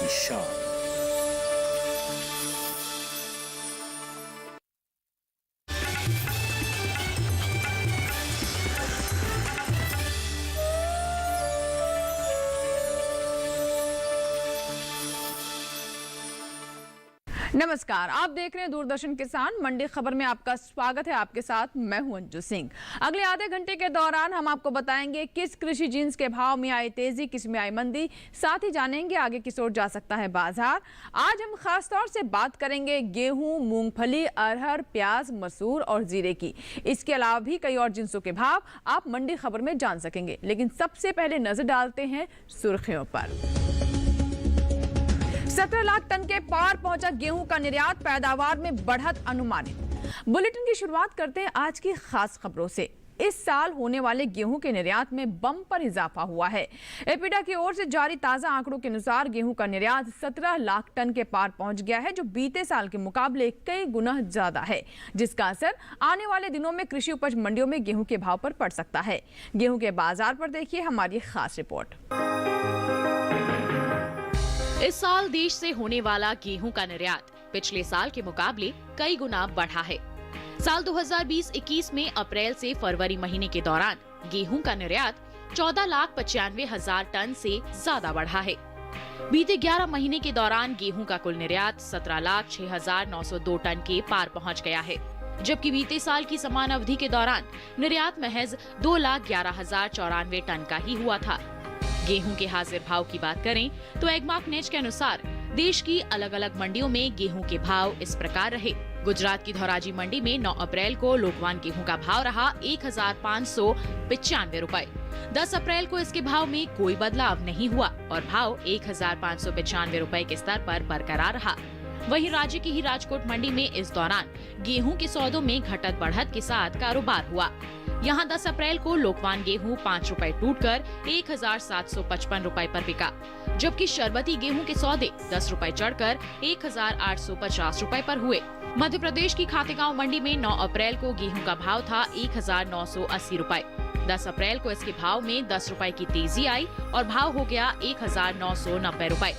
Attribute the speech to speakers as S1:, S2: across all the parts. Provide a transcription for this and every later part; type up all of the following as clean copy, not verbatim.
S1: की शान।
S2: नमस्कार, आप देख रहे हैं दूरदर्शन किसान मंडी खबर में आपका स्वागत है। आपके साथ मैं हूं अंजू सिंह। अगले आधे घंटे के दौरान हम आपको बताएंगे किस कृषि जिन्स के भाव में आई तेजी, किस में आई मंदी, साथ ही जानेंगे आगे किस ओर जा सकता है बाजार। आज हम खास तौर से बात करेंगे गेहूं, मूंगफली, अरहर, प्याज, मसूर और जीरे की। इसके अलावा भी कई और जिन्सों के भाव आप मंडी खबर में जान सकेंगे, लेकिन सबसे पहले नजर डालते हैं सुर्खियों पर। 17 लाख टन के पार पहुंचा गेहूं का निर्यात, पैदावार में बढ़त अनुमानित। बुलेटिन की शुरुआत करते हैं आज की खास खबरों से। इस साल होने वाले गेहूं के निर्यात में बम्पर इजाफा हुआ है। एपीडा की ओर से जारी ताजा आंकड़ों के अनुसार गेहूं का निर्यात 17 लाख टन के पार पहुंच गया है, जो बीते साल के मुकाबले कई गुना ज्यादा है, जिसका असर आने वाले दिनों में कृषि उपज मंडियों में गेहूं के भाव पर पड़ सकता है। गेहूं के बाजार पर देखिए हमारी खास रिपोर्ट।
S3: इस साल देश से होने वाला गेहूं का निर्यात पिछले साल के मुकाबले कई गुना बढ़ा है। साल 2020-21 में अप्रैल से फरवरी महीने के दौरान गेहूं का निर्यात 14,95,000 टन से ज्यादा बढ़ा है। बीते 11 महीने के दौरान गेहूं का कुल निर्यात 17,06,902 टन के पार पहुंच गया है, जबकि बीते साल की समान अवधि के दौरान निर्यात महज 2,11,094 टन का ही हुआ था। गेहूं के हाजिर भाव की बात करें तो एग्मार्क नेज के अनुसार देश की अलग अलग मंडियों में गेहूं के भाव इस प्रकार रहे। गुजरात की धोराजी मंडी में 9 अप्रैल को लोकवान गेहूं का भाव रहा 1,595 रुपए। 10 अप्रैल को इसके भाव में कोई बदलाव नहीं हुआ और भाव 1,595 रुपए के स्तर पर बरकरार रहा। वहीं राज्य की ही राजकोट मंडी में इस दौरान गेहूं के सौदों में घटत बढ़त के साथ कारोबार हुआ। यहां 10 अप्रैल को लोकवान गेहूं 5 रुपए टूटकर 1,755 रुपए पर बिका, जबकि शरबती गेहूं के सौदे 10 रुपए चढ़कर 1,850 रुपए पर हुए। मध्य प्रदेश की खातेगांव मंडी में 9 अप्रैल को गेहूं का भाव था 1,980 रुपए। 10 अप्रैल को इसके भाव में 10 रुपए की तेजी आई और भाव हो गया 1,990 रुपए।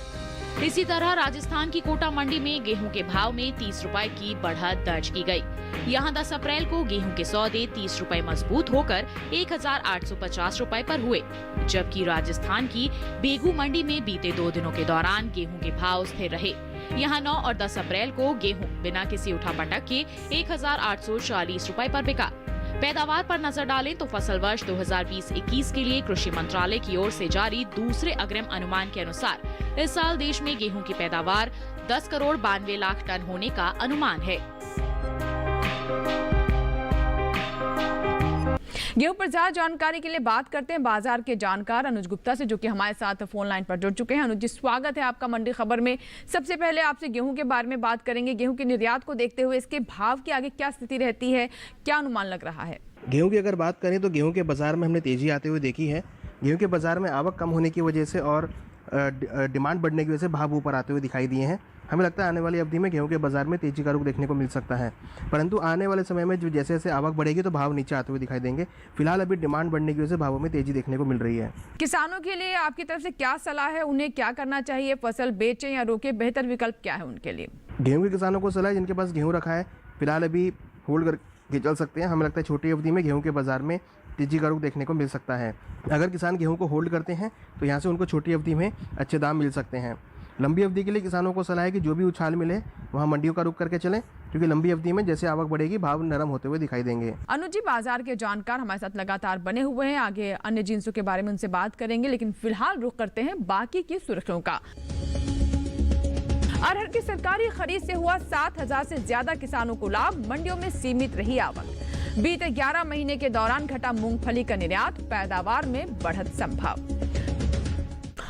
S3: इसी तरह राजस्थान की कोटा मंडी में गेहूं के भाव में 30 रुपए की बढ़त दर्ज की गई। यहां 10 अप्रैल को गेहूं के सौदे 30 रुपए मजबूत होकर 1,850 रुपए पर हुए, जबकि राजस्थान की बेगू मंडी में बीते 2 दिनों के दौरान गेहूं के भाव स्थिर रहे। यहां 9 और 10 अप्रैल को गेहूं बिना किसी उठापटक के 1,840 रुपए पर बिका। पैदावार पर नजर डालें तो फसल वर्ष 2020-21 के लिए कृषि मंत्रालय की ओर से जारी दूसरे अग्रिम अनुमान के अनुसार इस साल देश में गेहूं की पैदावार 10 करोड़ 92 लाख टन होने का अनुमान है।
S2: गेहूं पर ज्यादा जानकारी के लिए बात करते हैं बाजार के जानकार अनुज गुप्ता से, जो कि हमारे साथ फोन लाइन पर जुड़ चुके हैं। अनुज जी, स्वागत है आपका मंडी खबर में। सबसे पहले आपसे गेहूं के बारे में बात करेंगे। गेहूं के निर्यात को देखते हुए इसके भाव की आगे क्या स्थिति रहती है, क्या अनुमान लग रहा है?
S4: गेहूं की अगर बात करें तो गेहूं के बाजार में हमने तेजी आते हुए देखी है। गेहूं के बाजार में आवक कम होने की वजह से और डिमांड बढ़ने की वजह से भाव ऊपर आते हुए दिखाई दिए हैं। हमें लगता है आने वाली अवधि में गेहूं के बाजार में तेजी का रुख देखने को मिल सकता है, परंतु आने वाले समय में जो जैसे जैसे आवक बढ़ेगी तो भाव नीचे आते हुए दिखाई देंगे। फिलहाल अभी डिमांड बढ़ने की वजह से भावों में तेजी देखने को मिल रही है।
S2: किसानों के लिए आपकी तरफ से क्या सलाह है? उन्हें क्या करना चाहिए? फसल बेचें या रोके? बेहतर विकल्प क्या है उनके लिए?
S4: गेहूँ के किसानों को सलाह है जिनके पास गेहूँ रखा है फिलहाल अभी होल्ड करके चल सकते हैं। हमें लगता है छोटी अवधि में गेहूँ के बाजार में तेजी का रुख देखने को मिल सकता है। अगर किसान गेहूं को होल्ड करते हैं तो यहाँ से उनको छोटी अवधि में अच्छे दाम मिल सकते हैं। लंबी अवधि के लिए किसानों को सलाह है कि जो भी उछाल मिले वहाँ मंडियों का रुख करके चलें, क्योंकि लंबी अवधि में जैसे आवक बढ़ेगी भाव नरम होते हुए दिखाई देंगे।
S2: अनुज जी, बाजार के जानकार हमारे साथ लगातार बने हुए हैं। आगे अन्य जिन्सों के बारे में उनसे बात करेंगे, लेकिन फिलहाल रुख करते हैं बाकी की सुर्खियों का। अरहर की सरकारी खरीद से हुआ 7,000 से ज्यादा किसानों को लाभ, मंडियों में सीमित रही आवक। बीते 11 महीने के दौरान घटा मूंगफली का निर्यात, पैदावार में बढ़त संभव।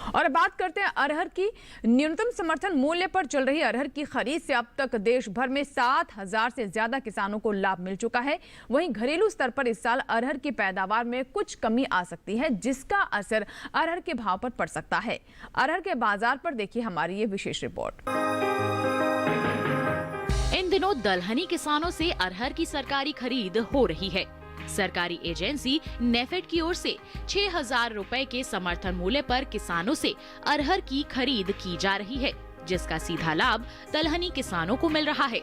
S2: और बात करते हैं अरहर की। न्यूनतम समर्थन मूल्य पर चल रही अरहर की खरीद से अब तक देश भर में 7,000 से ज्यादा किसानों को लाभ मिल चुका है। वहीं घरेलू स्तर पर इस साल अरहर की पैदावार में कुछ कमी आ सकती है, जिसका असर अरहर के भाव पर पड़ सकता है। अरहर के बाजार पर देखिए हमारी ये विशेष रिपोर्ट।
S3: इन दिनों दलहनी किसानों से अरहर की सरकारी खरीद हो रही है। सरकारी एजेंसी नेफेड की ओर से 6,000 रुपए के समर्थन मूल्य पर किसानों से अरहर की खरीद की जा रही है, जिसका सीधा लाभ दलहनी किसानों को मिल रहा है।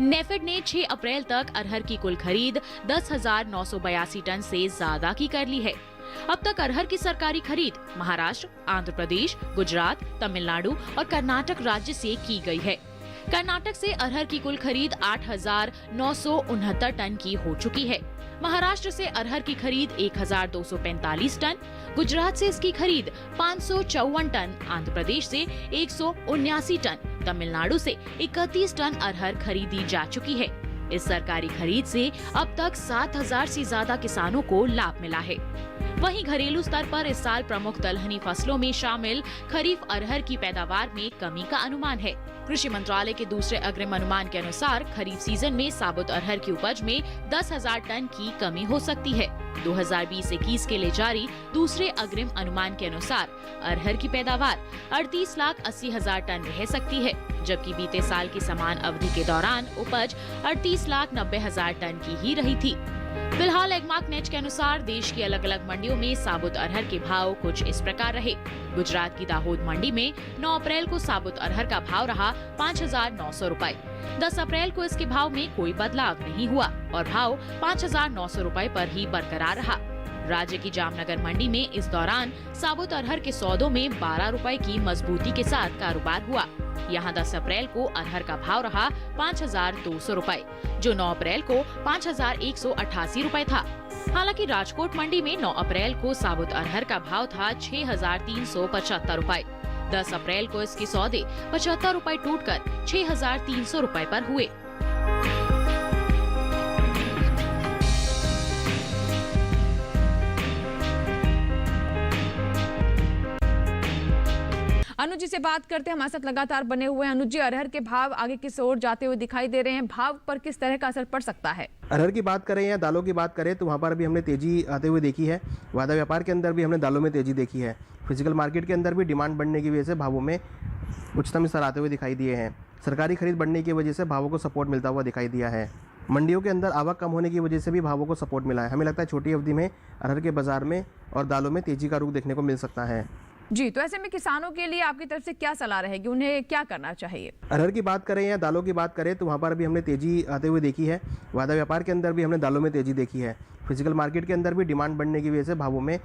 S3: नेफेड ने 6 अप्रैल तक अरहर की कुल खरीद 10,982 टन से ज्यादा की कर ली है। अब तक अरहर की सरकारी खरीद महाराष्ट्र, आंध्र प्रदेश, गुजरात, तमिलनाडु और कर्नाटक राज्य से की गई है। कर्नाटक से अरहर की कुल खरीद 8,969 टन की हो चुकी है। महाराष्ट्र से अरहर की खरीद 1,245 टन, गुजरात से इसकी खरीद 554 टन, आंध्र प्रदेश से 179 टन, तमिलनाडु से 31 टन अरहर खरीदी जा चुकी है। इस सरकारी खरीद से अब तक 7,000 से ज्यादा किसानों को लाभ मिला है। वहीं घरेलू स्तर पर इस साल प्रमुख दलहनी फसलों में शामिल खरीफ अरहर की पैदावार में कमी का अनुमान है। कृषि मंत्रालय के दूसरे अग्रिम अनुमान के अनुसार खरीफ सीजन में साबुत अरहर की उपज में 10,000 टन की कमी हो सकती है। 2020-21 के लिए जारी दूसरे अग्रिम अनुमान के अनुसार अरहर की पैदावार 38,80,000 टन रह सकती है, जबकि बीते साल की समान अवधि के दौरान उपज 38,90,000 टन की ही रही थी। फिलहाल एगमार्क नेट के अनुसार देश की अलग अलग मंडियों में साबुत अरहर के भाव कुछ इस प्रकार रहे। गुजरात की दाहोद मंडी में 9 अप्रैल को साबुत अरहर का भाव रहा 5,900 रुपए। 10 अप्रैल को इसके भाव में कोई बदलाव नहीं हुआ और भाव 5,900 रुपए पर ही बरकरार रहा। राज्य की जामनगर मंडी में इस दौरान साबुत अरहर के सौदों में 12 रुपए की मजबूती के साथ कारोबार हुआ। यहाँ 10 अप्रैल को अरहर का भाव रहा 5,200 रुपए, जो 9 अप्रैल को 5,188 रुपए था। हालांकि राजकोट मंडी में 9 अप्रैल को साबुत अरहर का भाव था 6,375 रुपए। 10 अप्रैल को इसके सौदे 75 रुपए टूटकर 6,300 रुपए पर हुए।
S2: अनुज जी से बात करते हैं, हमारे साथ लगातार बने हुए हैं। अनुज जी, अरहर के भाव आगे किस ओर जाते हुए दिखाई दे रहे हैं? भाव पर किस तरह का असर पड़ सकता है?
S4: अरहर की बात करें या दालों की बात करें तो वहाँ पर भी हमने तेजी आते हुए देखी है। वायदा व्यापार के अंदर भी हमने दालों में तेजी देखी है। फिजिकल मार्केट के अंदर भी डिमांड बढ़ने की वजह से भावों में उच्चतम स्तर आते हुए दिखाई दिए हैं। सरकारी खरीद बढ़ने की वजह से भावों को सपोर्ट मिलता हुआ दिखाई दिया है। मंडियों के अंदर आवक कम होने की वजह से भी भावों को सपोर्ट मिला है। हमें लगता है छोटी अवधि में अरहर के बाजार में और दालों में तेजी का रुख देखने को मिल सकता है।
S2: जी, तो ऐसे में किसानों के लिए आपकी तरफ से क्या सलाह रहेगी, उन्हें क्या करना चाहिए?
S4: अरहर की बात करें या दालों की बात करें तो वहाँ पर भी हमने तेजी आते हुए देखी है। वायदा व्यापार के अंदर भी हमने दालों में तेजी देखी है। फिजिकल मार्केट के अंदर भी डिमांड बढ़ने की वजह से भावों में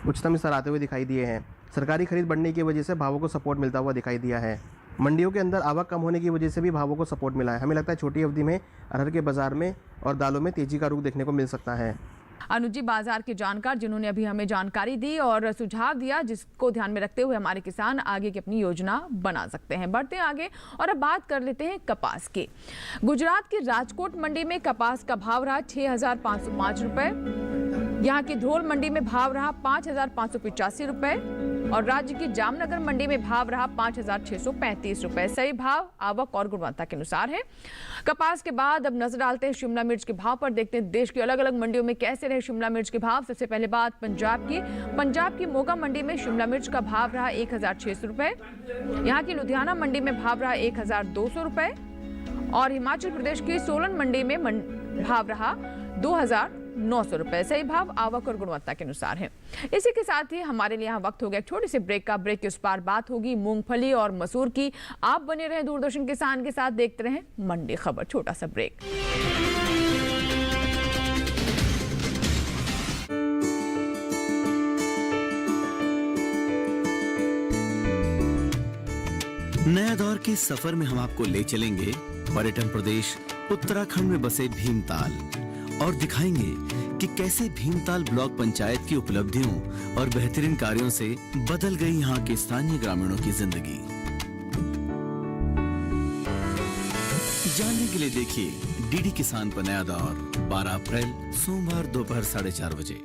S4: उच्चतम स्तर आते हुए दिखाई दिए हैं। सरकारी खरीद बढ़ने की वजह से भावों को सपोर्ट मिलता हुआ दिखाई दिया है। मंडियों के अंदर आवक कम होने की वजह से भी भावों को सपोर्ट मिला है। हमें लगता है छोटी अवधि में अरहर के बाजार में और दालों में तेजी का रुख देखने को मिल सकता है।
S2: अनुज जी, बाजार के जानकार जिन्होंने अभी हमें जानकारी दी और सुझाव दिया, जिसको ध्यान में रखते हुए हमारे किसान आगे की अपनी योजना बना सकते हैं। बढ़ते हैं आगे और अब बात कर लेते हैं कपास की। गुजरात की राजकोट मंडी में कपास का भाव रहा 6,505 रुपए। यहाँ की धोल मंडी में भाव रहा 5,585 रुपए और राज्य की जामनगर मंडी में भाव रहा 5,635 रुपए। सही भाव आवक और गुणवत्ता के अनुसार है। कपास के बाद अब नजर डालते हैं शिमला मिर्च के भाव पर। देखते हैं देश की अलग अलग मंडियों में कैसे रहे शिमला मिर्च के भाव। सबसे पहले बात पंजाब की मोगा मंडी में शिमला मिर्च का भाव रहा 1,600 रुपए। यहाँ की लुधियाना मंडी में भाव रहा 1,200 रुपए और हिमाचल प्रदेश की सोलन मंडी में भाव रहा 2,900 रुपए। सही भाव आवक और गुणवत्ता के अनुसार है। इसी के साथ ही हमारे लिए यहाँ वक्त हो गया छोटे से ब्रेक का। ब्रेक के उस पार बात होगी मूंगफली और मसूर की। आप बने रहें दूरदर्शन किसान के साथ, देखते रहें मंडी खबर। छोटा सा ब्रेक।
S1: नया दौर के सफर में हम आपको ले चलेंगे पर्यटन प्रदेश उत्तराखंड में बसे भीमताल और दिखाएंगे कि कैसे भीमताल ब्लॉक पंचायत की उपलब्धियों और बेहतरीन कार्यों से बदल गई यहाँ के स्थानीय ग्रामीणों की जिंदगी। जानने के लिए देखिए डीडी किसान पर नया दौर 12 अप्रैल सोमवार दोपहर 4:30 बजे।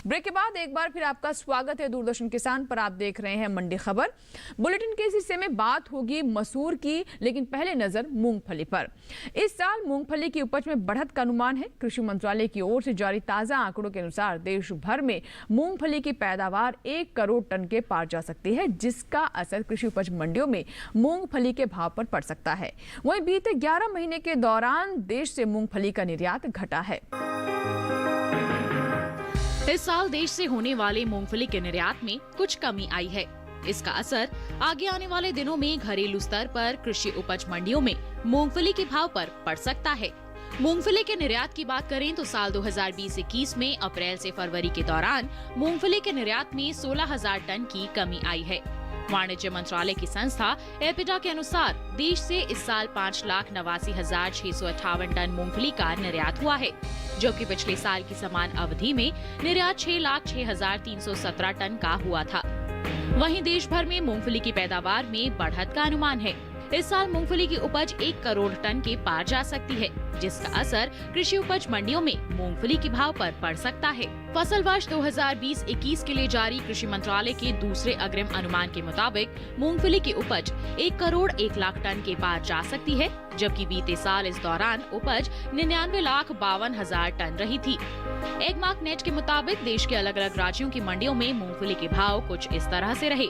S2: ब्रेक के बाद एक बार फिर आपका स्वागत है दूरदर्शन किसान पर। आप देख रहे हैं मंडी खबर। बुलेटिन के इस हिस्से में बात होगी मसूर की, लेकिन पहले नजर मूंगफली पर। इस साल मूंगफली की उपज में बढ़त का अनुमान है। कृषि मंत्रालय की ओर से जारी ताजा आंकड़ों के अनुसार देश भर में मूंगफली की पैदावार 1 करोड़ टन के पार जा सकती है, जिसका असर कृषि उपज मंडियों में मूंगफली के भाव पर पड़ सकता है। वहीं बीते 11 महीने के दौरान देश से मूंगफली का निर्यात घटा है।
S3: इस साल देश से होने वाले मूंगफली के निर्यात में कुछ कमी आई है। इसका असर आगे आने वाले दिनों में घरेलू स्तर पर कृषि उपज मंडियों में मूंगफली के भाव पर पड़ सकता है। मूंगफली के निर्यात की बात करें तो साल 2020-21 में अप्रैल से फरवरी के दौरान मूंगफली के निर्यात में 16,000 टन की कमी आई है। वाणिज्य मंत्रालय की संस्था एपिडा के अनुसार देश से इस साल 5,89,658 टन मूंगफली का निर्यात हुआ है, जबकि पिछले साल की समान अवधि में निर्यात 6,06,317 टन का हुआ था। वहीं देश भर में मूंगफली की पैदावार में बढ़त का अनुमान है। इस साल मूंगफली की उपज 1 करोड़ टन के पार जा सकती है, जिसका असर कृषि उपज मंडियों में मूंगफली के भाव पर पड़ सकता है। फसल वर्ष 2020-21 के लिए जारी कृषि मंत्रालय के दूसरे अग्रिम अनुमान के मुताबिक मूंगफली की उपज 1 करोड़ 1 लाख टन के पार जा सकती है, जबकि बीते साल इस दौरान उपज 99,52,000 टन रही थी। एगमार्क नेट के मुताबिक देश के अलग अलग राज्यों की मंडियों में मूंगफली के भाव कुछ इस तरह से रहे।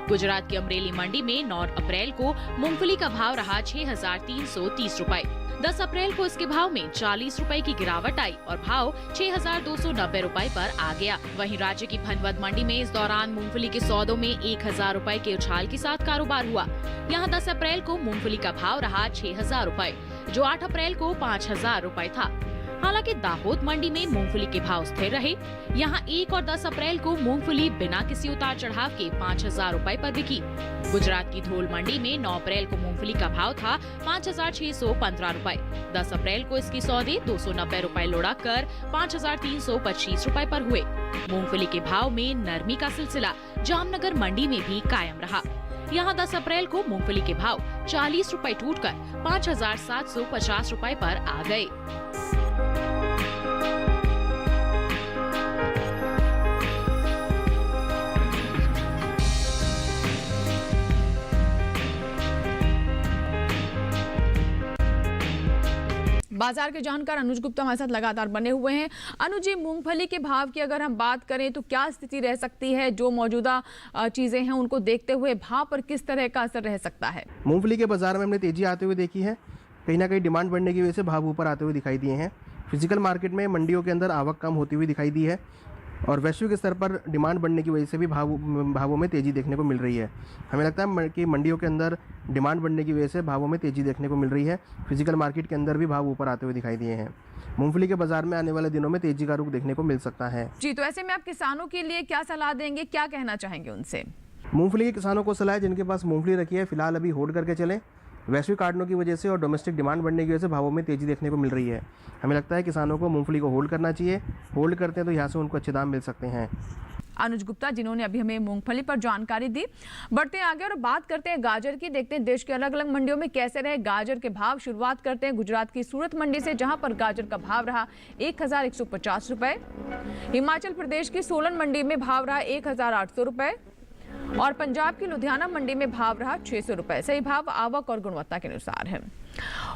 S3: गुजरात की अमरेली मंडी में 9 अप्रैल को मूंगफली का भाव रहा 6,330 रुपए। 10 अप्रैल को इसके भाव में 40 रुपए की गिरावट आई और भाव 6,290 रुपए पर आ गया। वहीं राज्य की भनवद मंडी में इस दौरान मूंगफली के सौदों में 1,000 रुपए के उछाल के साथ कारोबार हुआ। यहां 10 अप्रैल को मूंगफली का भाव रहा 6,000 रुपए, जो 8 अप्रैल को 5,000 रुपए था। हालांकि दाहोद मंडी में मूंगफली के भाव स्थिर रहे। यहां 1 और 10 अप्रैल को मूंगफली बिना किसी उतार चढ़ाव के 5,000 रुपए पर बिकी। गुजरात की धोल मंडी में 9 अप्रैल को मूंगफली का भाव था 5,615 रुपए। 10 अप्रैल को इसकी सौदे 290 रुपए लुढ़ककर 5,325 रुपए पर हुए। मूंगफली के भाव में नरमी का सिलसिला जामनगर मंडी में भी कायम रहा। यहाँ 10 अप्रैल को मूंगफली के भाव 40 रुपए टूटकर 5,750 रुपए पर आ गए।
S2: बाजार के जानकार अनुज गुप्ता हमारे साथ लगातार बने हुए हैं। अनुज जी, मूंगफली के भाव की अगर हम बात करें तो क्या स्थिति रह सकती है? जो मौजूदा चीजें हैं उनको देखते हुए भाव पर किस तरह का असर रह सकता है?
S4: मूंगफली के बाजार में हमने तेजी आते हुए देखी है। कहीं ना कहीं डिमांड बढ़ने की वजह से भाव ऊपर आते हुए दिखाई दिए हैं। फिजिकल मार्केट में मंडियों के अंदर आवक कम होती हुई दिखाई दी है और वैश्विक स्तर पर डिमांड बढ़ने की वजह से भी भावों में तेज़ी देखने को मिल रही है। हमें लगता है कि मंडियों के अंदर डिमांड बढ़ने की वजह से भावों में तेज़ी देखने को मिल रही है। फिजिकल मार्केट के अंदर भी भाव ऊपर आते हुए दिखाई दिए हैं। मूंगफली के बाजार में आने वाले दिनों में तेजी का रुख देखने को मिल सकता है।
S2: जी, तो ऐसे में आप किसानों के लिए क्या सलाह देंगे, क्या कहना चाहेंगे उनसे?
S4: मूंगफली के किसानों को सलाह है, जिनके पास मूंगफली रखी है फिलहाल अभी होल्ड करके चलें। वैश्विक कारणों की वजह से और डोमेस्टिक डिमांड बढ़ने की वजह से भावों में तेज़ी देखने को मिल रही है। हमें लगता है किसानों को मूंगफली को होल्ड करना चाहिए। होल्ड करते हैं तो यहाँ से उनको अच्छे दाम मिल सकते हैं।
S2: अनुज गुप्ता जिन्होंने अभी हमें मूंगफली पर जानकारी दी। बढ़ते हैं आगे और बात करते हैं गाजर की। देखते हैं देश के अलग अलग मंडियों में कैसे रहे गाजर के भाव। शुरुआत करते हैं गुजरात की सूरत मंडी से, जहां पर गाजर का भाव रहा 1,150 रुपए। हिमाचल प्रदेश की सोलन मंडी में भाव रहा 1,800 रुपए और पंजाब की लुधियाना मंडी में भाव रहा 600 रुपए। सही भाव आवक और गुणवत्ता के अनुसार है।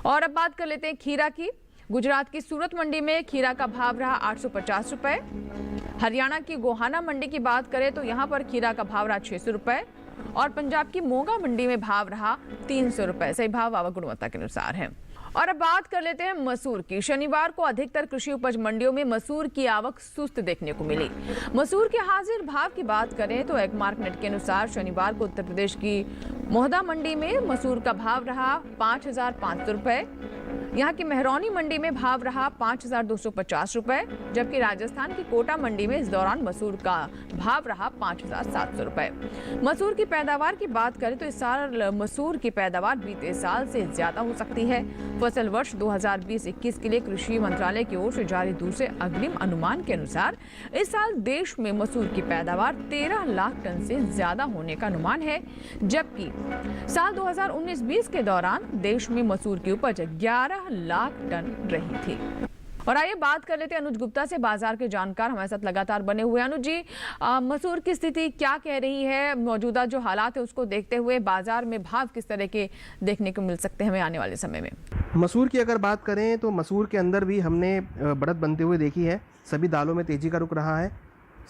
S2: और अब बात कर लेते हैं खीरा की। गुजरात की सूरत मंडी में खीरा का भाव रहा 850 रुपए। हरियाणा की गोहाना मंडी की बात करें तो यहाँ पर खीरा का भाव रहा 600 रुपए और पंजाब की मोगा मंडी में भाव रहा 300 रुपए। सही भाव आवक गुणवत्ता के अनुसार है। और अब बात कर लेते हैं मसूर की। शनिवार को अधिकतर कृषि उपज मंडियों में मसूर की आवक सुस्त देखने को मिली। मसूर के हाजिर भाव की बात करें तो एगमार्क नेट के अनुसार शनिवार को उत्तर प्रदेश की मोहदा मंडी में मसूर का भाव रहा 5,500 रुपए। यहाँ की मेहरौनी मंडी में भाव रहा 5,250 रुपए, जबकि राजस्थान की कोटा मंडी में इस दौरान मसूर का भाव रहा 5,700 रुपए। मसूर की पैदावार की बात करें तो इस साल मसूर की पैदावार बीते साल से ज्यादा हो सकती है। फसल वर्ष 2020-21 के लिए कृषि मंत्रालय की ओर से जारी दूसरे अग्रिम अनुमान के अनुसार इस साल देश में मसूर की पैदावार 13 लाख टन से ज्यादा होने का अनुमान है, जबकि साल 2019-20 के दौरान देश में मसूर की उपज 11 लाख टन रही थी। और आइए बात कर लेते हैं अनुज गुप्ता से, बाजार के जानकार हमारे साथ लगातार बने हुए। अनुज जी, मसूर की स्थिति क्या कह रही है? मौजूदा जो हालात है उसको देखते हुए बाजार में भाव किस तरह के देखने को मिल सकते हैं हमें आने वाले समय में?
S4: मसूर की अगर बात करें तो मसूर के अंदर भी हमने बढ़त बनते हुए देखी है। सभी दालों में तेजी का रुख रहा है।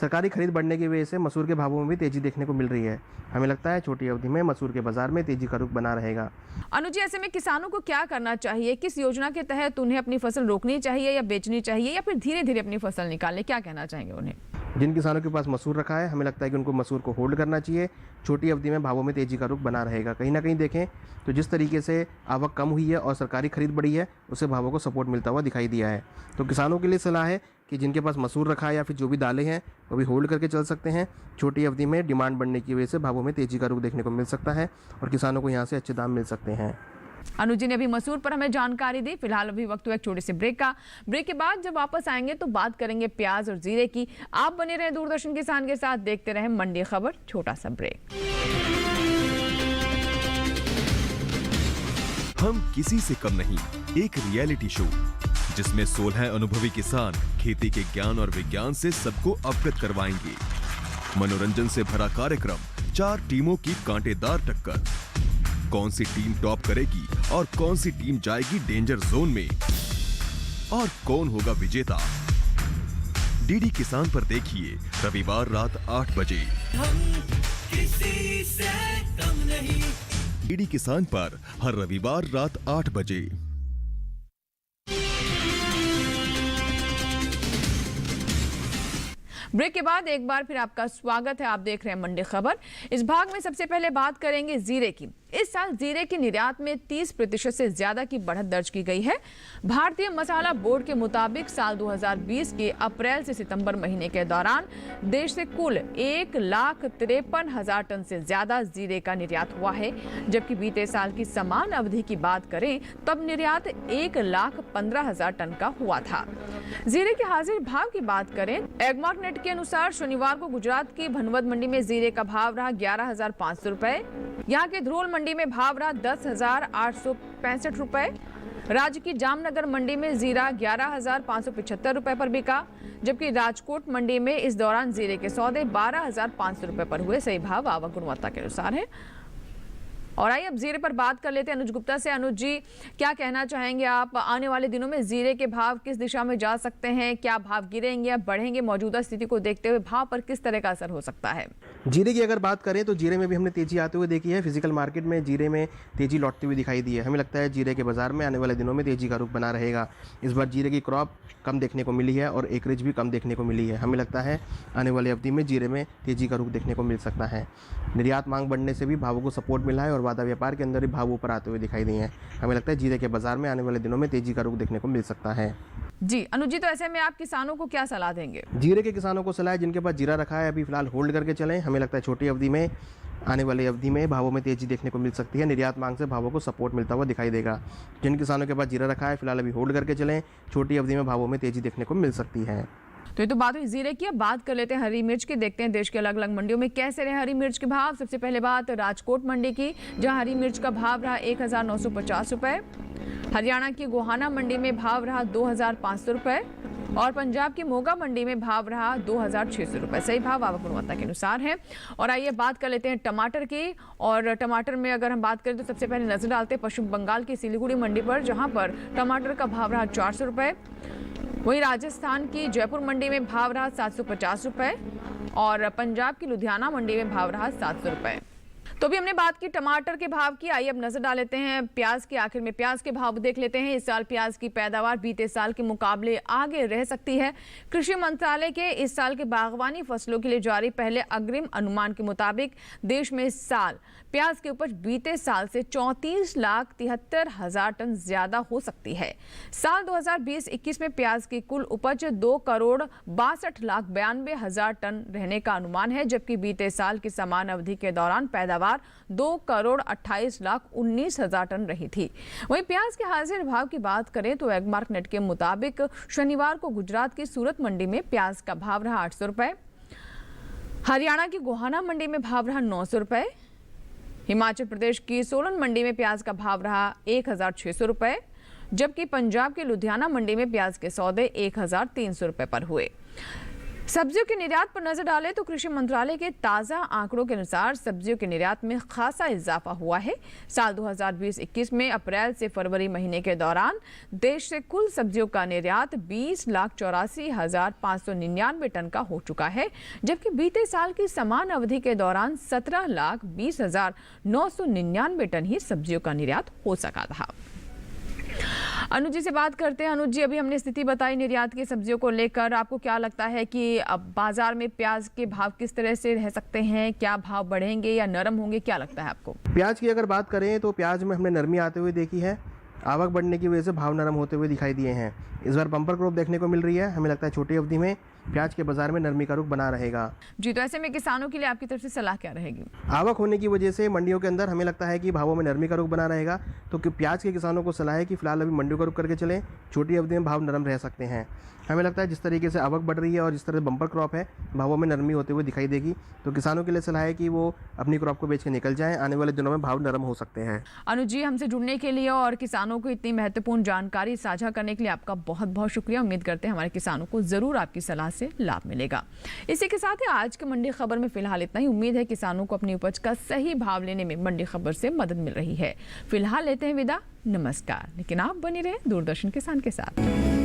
S4: सरकारी खरीद बढ़ने की वजह से मसूर के भावों में भी तेजी देखने को मिल रही है। हमें लगता है छोटी अवधि में मसूर के बाजार में तेजी का रुख बना रहेगा।
S2: अनुज जी, ऐसे में किसानों को क्या करना चाहिए? किस योजना के तहत उन्हें अपनी फसल रोकनी चाहिए या बेचनी चाहिए, या फिर धीरे धीरे अपनी फसल निकालने? क्या कहना चाहेंगे उन्हें?
S4: जिन किसानों के पास मसूर रखा है, हमें लगता है कि उनको मसूर को होल्ड करना चाहिए। छोटी अवधि में भावों में तेजी का रुख बना रहेगा। कहीं ना कहीं देखें तो जिस तरीके से आवक कम हुई है और सरकारी खरीद बढ़ी है, उससे भावों को सपोर्ट मिलता हुआ दिखाई दिया है। तो किसानों के लिए सलाह है कि जिनके पास मसूर रखा है या फिर जो भी दालें हैं वो भी होल्ड करके चल सकते हैं। छोटी अवधि में डिमांड बढ़ने की वजह से भावों में तेजी का रुख देखने को मिल सकता है और किसानों को यहाँ से अच्छे दाम मिल सकते हैं।
S2: अनुज जी ने अभी मसूर पर हमें जानकारी दी। फिलहाल अभी वक्त हुआ एक छोटे से ब्रेक का। ब्रेक के बाद जब वापस आएंगे तो बात करेंगे प्याज और जीरे की। आप बने रहे दूरदर्शन किसान के साथ, देखते रहे मंडी खबर। छोटा सा ब्रेक।
S5: हम किसी से कम नहीं, एक रियलिटी शो जिसमें 16 अनुभवी किसान खेती के ज्ञान और विज्ञान से सबको अवगत करवाएंगे। मनोरंजन से भरा कार्यक्रम, 4 टीमों की कांटेदार टक्कर, कौन सी टीम टॉप करेगी और कौन सी टीम जाएगी डेंजर जोन में, और कौन होगा विजेता। डीडी किसान पर देखिए रविवार रात 8 बजे।
S6: हम किसी से कम नहीं।
S5: डीडी किसान पर हर रविवार रात 8 बजे।
S2: ब्रेक के बाद एक बार फिर आपका स्वागत है। आप देख रहे हैं मंडी खबर। इस भाग में सबसे पहले बात करेंगे जीरे की। इस साल जीरे के निर्यात में 30% से ज्यादा की बढ़त दर्ज की गई है। भारतीय मसाला बोर्ड के मुताबिक साल 2020 के अप्रैल से सितंबर महीने के दौरान देश से कुल 1,53,000 टन से ज्यादा जीरे का निर्यात हुआ है, जबकि बीते साल की समान अवधि की बात करें तब निर्यात 1,15,000 टन का हुआ था। जीरे के हाजिर भाव की बात करें, एगमार्क नेट के अनुसार शनिवार को गुजरात की भनवद मंडी में जीरे का भाव रहा 11,500 रुपए। यहाँ के ध्रोल मंडी में भाव रहा 10,865 रुपए। राज्य की जामनगर मंडी में जीरा 11,575 रुपए पर बिका, जबकि राजकोट मंडी में इस दौरान जीरे के सौदे 12,500 रुपए पर हुए। सही भाव आवक गुणवत्ता के अनुसार है। और आइए अब जीरे पर बात कर लेते हैं अनुज गुप्ता से। अनुज जी, क्या कहना चाहेंगे आप? आने वाले दिनों में जीरे के भाव किस दिशा में जा सकते हैं? क्या भाव गिरेंगे या बढ़ेंगे? मौजूदा स्थिति को देखते हुए भाव पर किस तरह का असर हो सकता है?
S4: जीरे की अगर बात करें तो जीरे में भी हमने तेजी आते हुए देखी है। फिजिकल मार्केट में जीरे में तेजी लौटती हुई दिखाई दी है। हमें लगता है जीरे के बाजार में आने वाले दिनों में तेजी का रुख बना रहेगा। इस बार जीरे की क्रॉप कम देखने को मिली है और एकरेज भी कम देखने को मिली है। हमें लगता है आने वाली अवधि में जीरे में तेजी का रुख देखने को मिल सकता है। निर्यात मांग बढ़ने से भी भावों को सपोर्ट मिला है और वादा व्यापार के अंदर भी भाव ऊपर आते हुए दिखाई दिए हैं। हमें लगता है जीरे के बाजार में आने वाले दिनों में तेजी का रुख देखने को मिल सकता है।
S2: जी अनुज जी, तो ऐसे में आप किसानों को क्या सलाह देंगे?
S4: जीरे के किसानों को सलाह है जिनके पास जीरा रखा है अभी फिलहाल होल्ड करके चलें। हमें लगता है छोटी अवधि में आने वाली अवधि में भावों में तेजी देखने को मिल सकती है। निर्यात मांग से भावों को सपोर्ट मिलता हुआ दिखाई देगा। जिन किसानों के पास जीरा रखा है फिलहाल अभी होल्ड करके चलें। छोटी अवधि में भावों में तेजी देखने को मिल सकती है।
S2: तो ये तो बात हुई जीरे की। अब बात कर लेते हैं हरी मिर्च की। देखते हैं देश के अलग अलग मंडियों में कैसे रहे हरी मिर्च के भाव। सबसे पहले बात राजकोट मंडी की, जहां हरी मिर्च का भाव रहा 1,950 रुपए। हरियाणा की गोहाना मंडी में भाव रहा 2,500 रुपए और पंजाब की मोगा मंडी में भाव रहा 2,600 रुपए। सही भाव आवक गुणवत्ता के अनुसार है। और आइए बात कर लेते हैं टमाटर की। और टमाटर में अगर हम बात करें तो सबसे पहले नजर डालते हैं पश्चिम बंगाल की सिलीगुड़ी मंडी पर, जहां पर टमाटर का भाव रहा 400 रुपए। वहीं राजस्थान की जयपुर मंडी में भाव रहा 750 रुपए और पंजाब की लुधियाना मंडी में भाव रहा 700 रुपए। तो भी हमने बात की टमाटर के भाव की। आइए अब नजर डाल लेते हैं प्याज के। आखिर में प्याज के भाव देख लेते हैं। इस साल प्याज की पैदावार बीते साल के मुकाबले आगे रह सकती है। कृषि मंत्रालय के इस साल के बागवानी फसलों के लिए जारी पहले अग्रिम अनुमान के मुताबिक देश में इस साल प्याज की उपज बीते साल से 34,73,000 टन ज्यादा हो सकती है। साल 2020-21 में प्याज की कुल उपज 2,62,92,000 टन रहने का अनुमान है, जबकि बीते साल की समान अवधि के दौरान पैदावार 2,28,19,000 टन रही थी। वहीं प्याज के हाजिर भाव की बात करें तो एगमार्क नेट के मुताबिक शनिवार को गुजरात की सूरत मंडी में प्याज का भाव रहा 800 रुपए। हरियाणा की गोहाना मंडी में भाव रहा 900 रुपए। हिमाचल प्रदेश की सोलन मंडी में प्याज का भाव रहा 1,600 रुपए। जबकि पंजाब के लुधियाना मंडी में प्याज के सौदे 1300 रुपए पर हुए। सब्जियों के निर्यात पर नजर डालें तो कृषि मंत्रालय के ताजा आंकड़ों के अनुसार सब्जियों के निर्यात में खासा इजाफा हुआ है। साल 2020-21 में अप्रैल से फरवरी महीने के दौरान देश से कुल सब्जियों का निर्यात 20,84,599 टन का हो चुका है, जबकि बीते साल की समान अवधि के दौरान 17,20,999 टन ही सब्जियों का निर्यात हो सका था। अनुज जी से बात करते हैं। अनुज जी, अभी हमने स्थिति बताई निर्यात की सब्जियों को लेकर, आपको क्या लगता है कि अब बाजार में प्याज के भाव किस तरह से रह सकते हैं? क्या भाव बढ़ेंगे या नरम होंगे, क्या लगता है आपको?
S4: प्याज की अगर बात करें तो प्याज में हमने नरमी आते हुए देखी है। आवक बढ़ने की वजह से भाव नरम होते हुए दिखाई दिए हैं। इस बार बम्पर क्रॉप देखने को मिल रही है। हमें लगता है छोटी अवधि में प्याज के बाजार में नरमी का रुख बना रहेगा।
S2: जी, तो ऐसे में किसानों के लिए आपकी तरफ से सलाह क्या रहेगी?
S4: आवक होने की वजह से मंडियों के अंदर हमें लगता है कि भावों में नरमी का रुख बना रहेगा। तो प्याज के किसानों को सलाह है कि फिलहाल अभी मंडियों का रुख करके चलें। छोटी अवधि में भाव नरम रह सकते हैं। हमें लगता है जिस तरीके से आवक बढ़ रही है और जिस तरह बम्पर क्रॉप है, भावों में नरमी होते हुए दिखाई देगी। तो किसानों के लिए सलाह है कि वो अपनी क्रॉप को बेच के निकल जाएं। आने वाले दिनों में भाव नरम हो सकते हैं।
S2: अनुज जी, हमसे जुड़ने के लिए और किसानों को इतनी महत्वपूर्ण जानकारी साझा करने के लिए आपका बहुत बहुत शुक्रिया। उम्मीद करते हैं हमारे किसानों को जरूर आपकी सलाह से लाभ मिलेगा। इसी के साथ ही आज के मंडी खबर में फिलहाल इतना ही। उम्मीद है किसानों को अपनी उपज का सही भाव लेने में मंडी खबर से मदद मिल रही है। फिलहाल लेते हैं विदा, नमस्कार। लेकिन आप बने रहे दूरदर्शन किसान के साथ।